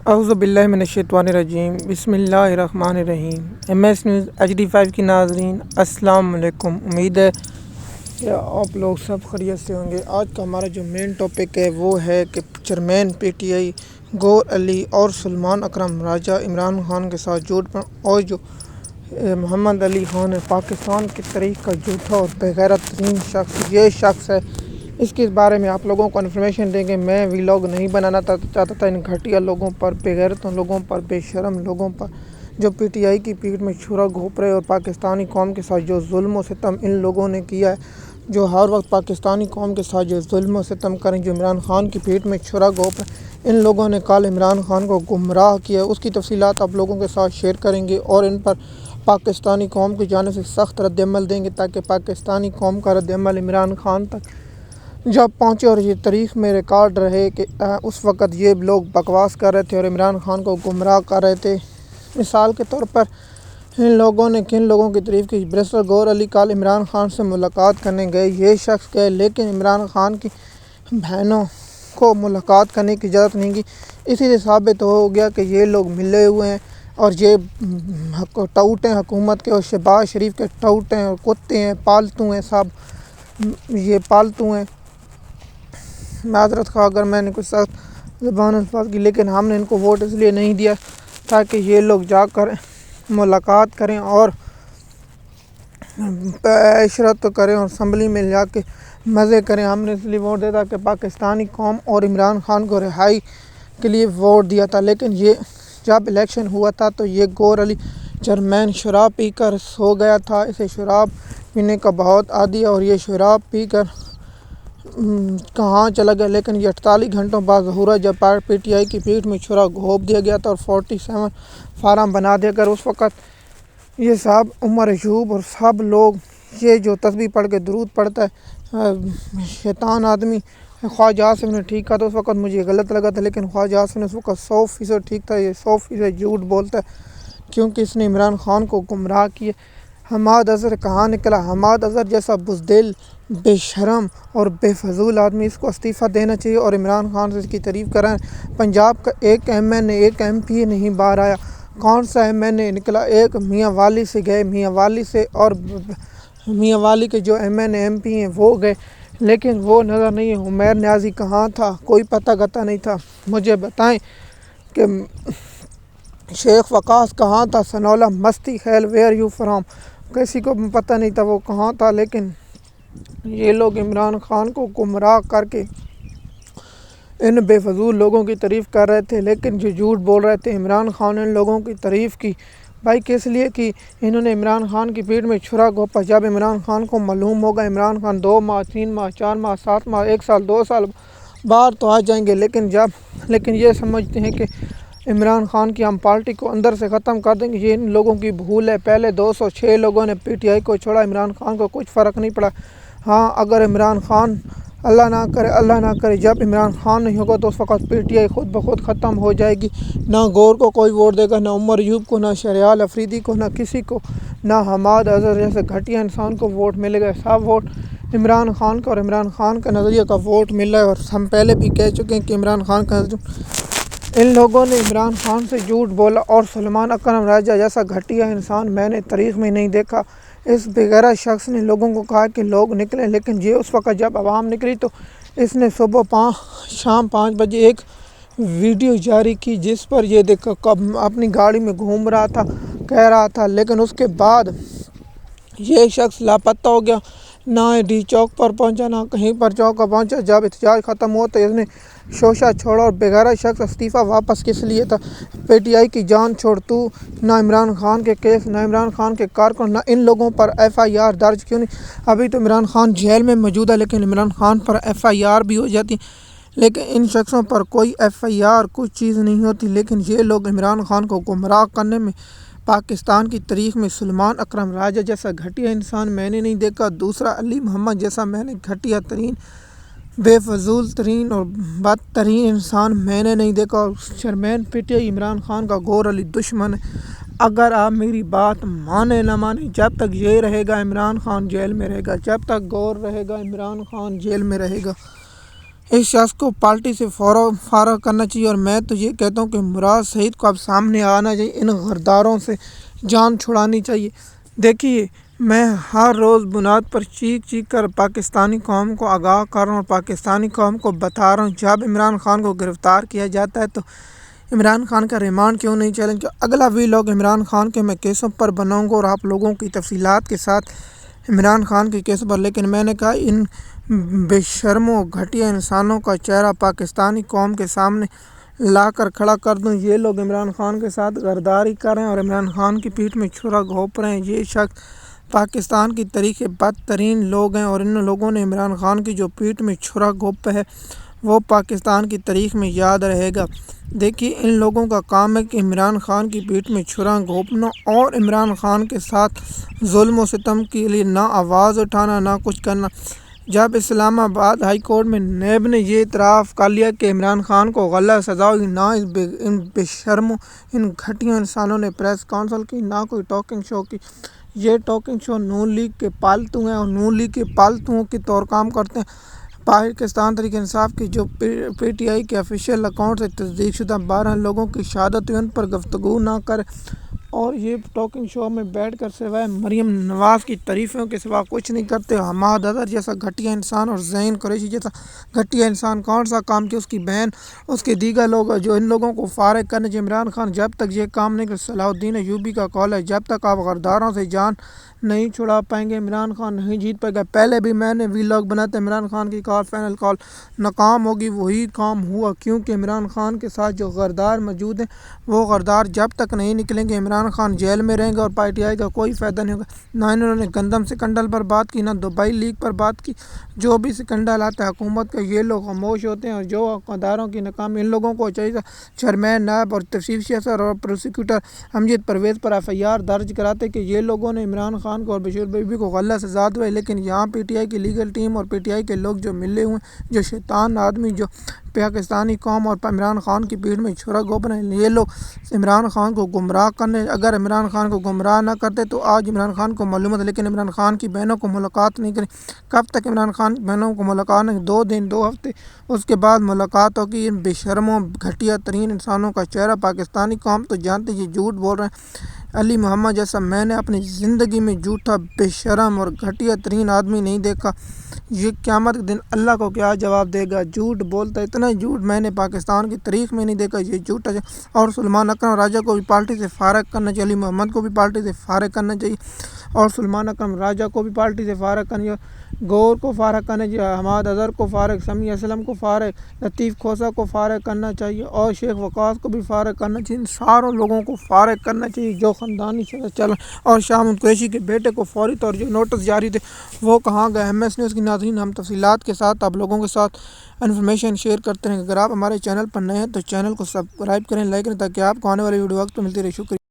اعوذ باللہ من الشیطان الرجیم بسم اللہ الرحمن الرحیم MS نیوز HD5 کی ناظرین السلام علیکم۔ امید ہے کہ آپ لوگ سب خیریت سے ہوں گے۔ آج کا ہمارا جو مین ٹاپک ہے وہ ہے کہ چیئرمین PTI گور علی اور سلمان اکرم راجہ عمران خان کے ساتھ جھوٹ پر، اور جو محمد علی خان ہے پاکستان کی تاریخ کا جھوٹا اور بےغیرت ترین شخص یہ شخص ہے۔ اس کے بارے میں آپ لوگوں کو انفارمیشن دیں گے۔ میں ویلاگ نہیں بنانا چاہتا تھا ان گھٹیا لوگوں پر، بے غیرتوں لوگوں پر، بے شرم لوگوں پر جو PTI کی پیٹھ میں چھرا گھونپ رہے اور پاکستانی قوم کے ساتھ جو ظلم و ستم ان لوگوں نے کیا ہے، جو ہر وقت پاکستانی قوم کے ساتھ جو ظلم و ستم کریں، جو عمران خان کی پیٹھ میں چھرا گھونپ رہے، ان لوگوں نے کل عمران خان کو گمراہ کیا۔ اس کی تفصیلات آپ لوگوں کے ساتھ شیئر کریں گے اور ان پر پاکستانی قوم کی جانب سے سخت رد عمل دیں گے تاکہ پاکستانی قوم کا رد عمل عمران خان تک جب پہنچے اور یہ تاریخ میں ریکارڈ رہے کہ اس وقت یہ لوگ بکواس کر رہے تھے اور عمران خان کو گمراہ کر رہے تھے۔ مثال کے طور پر ان لوگوں نے کن لوگوں کی تعریف کی؟ بیرسٹر گور علی کل عمران خان سے ملاقات کرنے گئے، یہ شخص گئے لیکن عمران خان کی بہنوں کو ملاقات کرنے کی اجازت نہیں کی۔ اسی سے ثابت ہو گیا کہ یہ لوگ ملے ہوئے ہیں اور یہ ٹاؤٹ ہیں حکومت کے، اور شہباز شریف کے ٹاؤٹ ہیں اور کتے ہیں، پالتو ہیں، سب یہ پالتو ہیں۔ معذرت خواہ اگر میں نے کچھ سخت زبان الفاظ کی، لیکن ہم نے ان کو ووٹ اس لیے نہیں دیا تاکہ یہ لوگ جا کر ملاقات کریں اور عشرت کریں اور اسمبلی میں جا کے مزے کریں۔ ہم نے اس لیے ووٹ دیا تھا کہ پاکستانی قوم اور عمران خان کو رہائی کے لیے ووٹ دیا تھا، لیکن یہ جب الیکشن ہوا تھا تو یہ گور علی چیئرمین شراب پی کر سو گیا تھا۔ اسے شراب پینے کا بہت عادی ہے اور یہ شراب پی کر کہاں چلا گیا، لیکن یہ 48 گھنٹوں بعد ظہور ہے جب PTI کی پیٹھ میں چھرا گھونپ دیا گیا تھا اور 47 فارم بنا دیا گیا۔ اس وقت یہ سب عمر ایوب اور سب لوگ یہ جو تسبیح پڑھ کے درود پڑھتا ہے شیطان آدمی خواجہ آصف نے ٹھیک کہا تھا۔ اس وقت مجھے غلط لگا تھا، لیکن خواجہ آصف نے اس وقت 100% ٹھیک تھا۔ یہ 100% جھوٹ بولتا ہے کیونکہ اس نے عمران خان کو گمراہ کیا۔ حماد اظہر کہاں نکلا؟ حماد اظہر جیسا بزدل، بے شرم اور بے فضول آدمی، اس کو استعفیٰ دینا چاہیے اور عمران خان سے اس کی تعریف کرائیں۔ پنجاب کا ایک MN ایک MP نہیں باہر آیا۔ کون سا MN نکلا؟ ایک میاں والی سے گئے، میاں والی سے، اور میاں والی کے جو MN MP ہیں وہ گئے، لیکن وہ نظر نہیں ہے۔ عمیر نیازی کہاں تھا؟ کوئی پتہ گتا نہیں تھا۔ مجھے بتائیں کہ شیخ وقاص کہاں تھا؟ سنولا مستی خیل ویئر یو فرام، کسی کو پتہ نہیں تھا وہ کہاں تھا۔ لیکن یہ لوگ عمران خان کو گمراہ کر کے ان بے فضول لوگوں کی تعریف کر رہے تھے، لیکن جو جھوٹ بول رہے تھے۔ عمران خان نے ان لوگوں کی تعریف کی بھائی کس لیے کی؟ انہوں نے عمران خان کی پیٹھ میں چھرا گھونپا۔ جب عمران خان کو معلوم ہوگا عمران خان 2 ماہ 3 ماہ 4 ماہ 7 ماہ 1 سال 2 سال باہر تو آ جائیں گے، لیکن یہ سمجھتے ہیں کہ عمران خان کی ہم پارٹی کو اندر سے ختم کر دیں گے۔ یہ ان لوگوں کی بھول ہے۔ پہلے 206 لوگوں نے PTI کو چھوڑا، عمران خان کو کچھ فرق نہیں پڑا۔ ہاں اگر عمران خان اللہ نہ کرے جب عمران خان نہیں ہوگا تو اس وقت PTI خود بخود ختم ہو جائے گی۔ نہ گور کو کوئی ووٹ دے گا، نہ عمر ایوب کو، نہ شہریار افریدی کو، نہ کسی کو، نہ حماد اظہر جیسے گھٹیا انسان کو ووٹ ملے گا۔ سب ووٹ عمران خان کا اور عمران خان کا نظریہ کا ووٹ مل رہا ہے، اور ہم پہلے بھی کہہ چکے ہیں کہ عمران خان کا ان لوگوں نے عمران خان سے جھوٹ بولا، اور سلمان اکرم راجہ جیسا گھٹیا انسان میں نے تاریخ میں نہیں دیکھا۔ اس بےغیرت شخص نے لوگوں کو کہا کہ لوگ نکلیں، لیکن یہ اس وقت جب عوام نکلی تو اس نے صبح شام 5 بجے ایک ویڈیو جاری کی جس پر یہ دیکھا اپنی گاڑی میں گھوم رہا تھا، کہہ رہا تھا، لیکن اس کے بعد یہ شخص لاپتہ ہو گیا، نہ ڈی چوک پر پہنچا، نہ کہیں پر چوک پر پہنچا۔ جب احتجاج ختم ہوا تو اس نے شوشہ چھوڑا، اور بےغیرت شخص استعفیٰ واپس کس لیے تھا؟ PTI کی جان چھوڑ، تو نہ عمران خان کے کیس، نہ عمران خان کے کارکن، نہ ان لوگوں پر FIR درج کیوں نہیں؟ ابھی تو عمران خان جیل میں موجود ہے، لیکن عمران خان پر FIR بھی ہو جاتی، لیکن ان شخصوں پر کوئی FIR کچھ چیز نہیں ہوتی۔ لیکن یہ لوگ عمران خان کو گمراہ کرنے میں پاکستان کی تاریخ میں سلمان اکرم راجہ جیسا گھٹیا انسان میں نے نہیں دیکھا۔ دوسرا علی محمد جیسا میں نے گھٹیا ترین، بے فضول ترین اور بدترین انسان میں نے نہیں دیکھا۔ اور چیئرمین PTI عمران خان کا گور علی دشمن ہے۔ اگر آپ میری بات مانے نہ مانے، جب تک یہ رہے گا عمران خان جیل میں رہے گا، جب تک گور رہے گا عمران خان جیل میں رہے گا۔ اس شخص کو پارٹی سے فارغ کرنا چاہیے، اور میں تو یہ کہتا ہوں کہ مراد سعید کو اب سامنے آنا چاہیے، ان غداروں سے جان چھڑانی چاہیے۔ دیکھیے، میں ہر روز بنیاد پر چیخ کر پاکستانی قوم کو آگاہ کر رہا ہوں، اور پاکستانی قوم کو بتا رہا ہوں جب عمران خان کو گرفتار کیا جاتا ہے تو عمران خان کا ریمانڈ کیوں نہیں چیلنج کیا۔ اگلا ویلاگ عمران خان کے میں کیسوں پر بناؤں گا اور آپ لوگوں کی تفصیلات کے ساتھ عمران خان کے کیسوں پر، لیکن میں نے کہا ان بے شرم و گھٹیا انسانوں کا چہرہ پاکستانی قوم کے سامنے لا کر کھڑا کر دوں۔ یہ لوگ عمران خان کے ساتھ غداری کر رہے ہیں اور عمران خان کی پیٹھ میں چھرا گھونپ رہے ہیں۔ یہ شخص پاکستان کی تاریخ کے بدترین لوگ ہیں، اور ان لوگوں نے عمران خان کی جو پیٹھ میں چھرا گھونپا ہے وہ پاکستان کی تاریخ میں یاد رہے گا۔ دیکھیے، ان لوگوں کا کام ہے کہ عمران خان کی پیٹھ میں چھرا گھونپنا اور عمران خان کے ساتھ ظلم و ستم کے لیے نہ آواز اٹھانا، نہ کچھ کرنا۔ جب اسلام آباد ہائی کورٹ میں نیب نے یہ اعتراف کر لیا کہ عمران خان کو غلط سزا ہوئی، نہ ان بے شرموں ان گھٹیا انسانوں نے پریس کانفرنس کی، نہ کوئی ٹاکنگ شو کی۔ یہ ٹاکنگ شو نون لیگ کے پالتو ہیں، اور نون لیگ کے پالتوؤں کے طور کام کرتے ہیں۔ پاکستان تحریک انصاف کی جو پی ٹی آئی کے آفیشیل اکاؤنٹ سے تصدیق شدہ 12 لوگوں کی شہادت ہوئی، ان پر گفتگو نہ کرے، اور یہ ٹاکنگ شو میں بیٹھ کر سوائے مریم نواز کی تعریفوں کے سوا کچھ نہیں کرتے۔ حماد اظہر جیسا گھٹیا انسان اور ذہین قریشی جیسا گھٹیا انسان کون سا کام کیا؟ اس کی بہن، اس کے دیگر لوگ، جو ان لوگوں کو فارغ کرنے چاہیے۔ عمران خان جب تک یہ کام نہیں کر، صلاح الدین ایوبی کا قول ہے، جب تک آپ غداروں سے جان نہیں چھڑا پائیں گے عمران خان نہیں جیت پائے گا۔ پہلے بھی میں نے ویلاگ بنایا تھا، عمران خان کی کال فائنل کال ناکام ہوگی، وہی کام ہوا، کیونکہ عمران خان کے ساتھ جو غدار موجود ہیں وہ غدار جب تک نہیں نکلیں گے عمران خان جیل میں رہیں گے، اور پی ٹی آئی کا کوئی فائدہ نہیں ہوگا۔ نہ انہوں نے گندم سکنڈل پر بات کی، نہ دبئی لیگ پر بات کی۔ جو بھی سکنڈل آتا ہے حکومت کا، یہ لوگ خاموش ہوتے ہیں، اور جو غداروں کی ناکامی، ان لوگوں کو چاہیے چیئرمین نیب اور تفتیشی افسر اور پروسیکیوٹر امجد پرویز پر ایف آئی آر درج کراتے کہ یہ لوگوں نے عمران خان کو اور بشیر بیبی کو غلط سزا دوائی، لیکن یہاں پی ٹی آئی کی لیگل ٹیم اور پی ٹی آئی کے لوگ جو ملے ہوئے ہیں، جو شیطان آدمی، جو پاکستانی قوم اور عمران خان کی پیٹھ میں چھرا گھونپ رہے ہیں، یہ لوگ عمران خان کو گمراہ کرنے، اگر عمران خان کو گمراہ نہ کرتے تو آج عمران خان کو معلومات، لیکن عمران خان کی بہنوں کو ملاقات نہیں کریں۔ کب تک عمران خان کی بہنوں کو ملاقات نہیں؟ 2 دن 2 ہفتے، اس کے بعد ملاقات ہوگی۔ ان بے شرموں گھٹیا ترین انسانوں کا چہرہ پاکستانی قوم تو جانتے یہ جھوٹ بول رہے ہیں۔ علی محمد جیسا میں نے اپنی زندگی میں جھوٹا، بے شرم اور گھٹیا ترین آدمی نہیں دیکھا۔ یہ قیامت کے دن اللہ کو کیا جواب دے گا؟ جھوٹ بولتا ہے، اتنا جھوٹ میں نے پاکستان کی تاریخ میں نہیں دیکھا۔ یہ جھوٹا، اور سلمان اکرم راجہ کو بھی پارٹی سے فارغ کرنا چاہیے، علی محمد کو بھی پارٹی سے فارغ کرنا چاہیے، اور سلمان اکرم راجہ کو بھی پارٹی سے فارغ کرنا چاہیے، گور کو فارغ کرنا چاہیے، حماد اظہر کو فارغ، سمیع اسلم کو فارغ، لطیف کھوسہ کو فارغ کرنا چاہیے، اور شیخ وقاص کو بھی فارغ کرنا چاہیے۔ ان ساروں لوگوں کو فارغ کرنا چاہیے جو خاندانی چل، اور شاہ محمود قریشی کے بیٹے کو فوری طور جو نوٹس جاری تھے وہ کہاں گئے؟ ایم ایس نیوز کی ناظرین، ہم تفصیلات کے ساتھ آپ لوگوں کے ساتھ انفارمیشن شیئر کرتے ہیں۔ اگر آپ ہمارے چینل پر نئے ہیں تو چینل کو سبسکرائب کریں، لائک کریں، تاکہ آپ کو آنے والی ویڈیو وقت پہ ملتی رہے۔ شکریہ۔